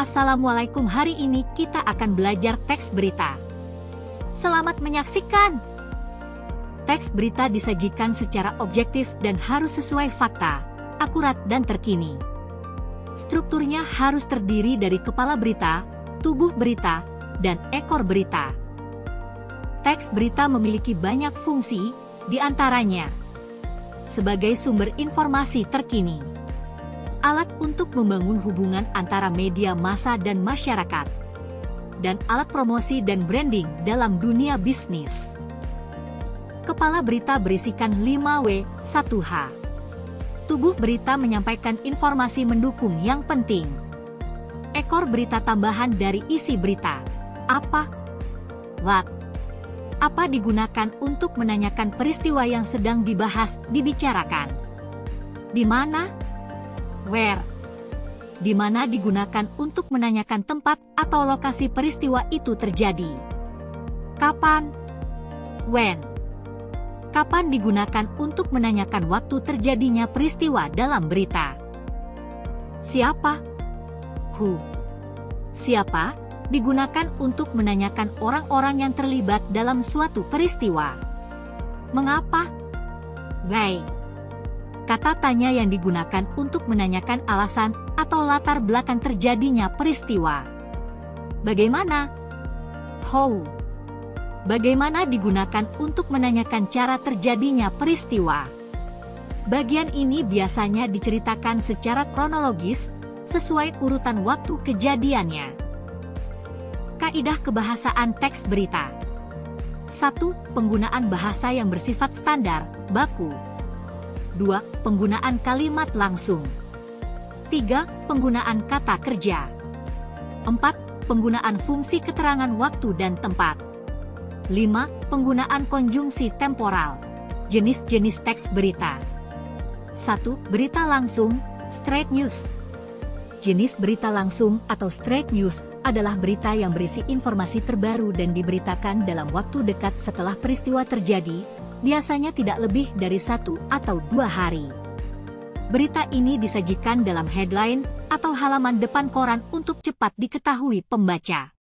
Assalamualaikum, hari ini kita akan belajar teks berita. Selamat menyaksikan! Teks berita disajikan secara objektif dan harus sesuai fakta, akurat dan terkini. Strukturnya harus terdiri dari kepala berita, tubuh berita, dan ekor berita. Teks berita memiliki banyak fungsi, di antaranya sebagai sumber informasi terkini, alat untuk membangun hubungan antara media massa dan masyarakat, dan alat promosi dan branding dalam dunia bisnis. Kepala berita berisikan 5W1H. Tubuh berita menyampaikan informasi mendukung yang penting. Ekor berita tambahan dari isi berita. Apa? What? Apa digunakan untuk menanyakan peristiwa yang sedang dibahas, dibicarakan. Di mana? Where? Di mana digunakan untuk menanyakan tempat atau lokasi peristiwa itu terjadi. Kapan? When? Kapan digunakan untuk menanyakan waktu terjadinya peristiwa dalam berita. Siapa? Who? Siapa? Digunakan untuk menanyakan orang-orang yang terlibat dalam suatu peristiwa. Mengapa? Why? Kata tanya yang digunakan untuk menanyakan alasan atau latar belakang terjadinya peristiwa. Bagaimana? How? Bagaimana digunakan untuk menanyakan cara terjadinya peristiwa. Bagian ini biasanya diceritakan secara kronologis, sesuai urutan waktu kejadiannya. Kaidah kebahasaan teks berita. 1. Penggunaan bahasa yang bersifat standar, baku. 2. Penggunaan kalimat langsung. 3. Penggunaan kata kerja. 4. Penggunaan fungsi keterangan waktu dan tempat. 5. Penggunaan konjungsi temporal. Jenis-jenis teks berita. 1. Berita langsung, straight news. Jenis berita langsung atau straight news adalah berita yang berisi informasi terbaru dan diberitakan dalam waktu dekat setelah peristiwa terjadi, biasanya tidak lebih dari 1 atau 2 hari. Berita ini disajikan dalam headline atau halaman depan koran untuk cepat diketahui pembaca.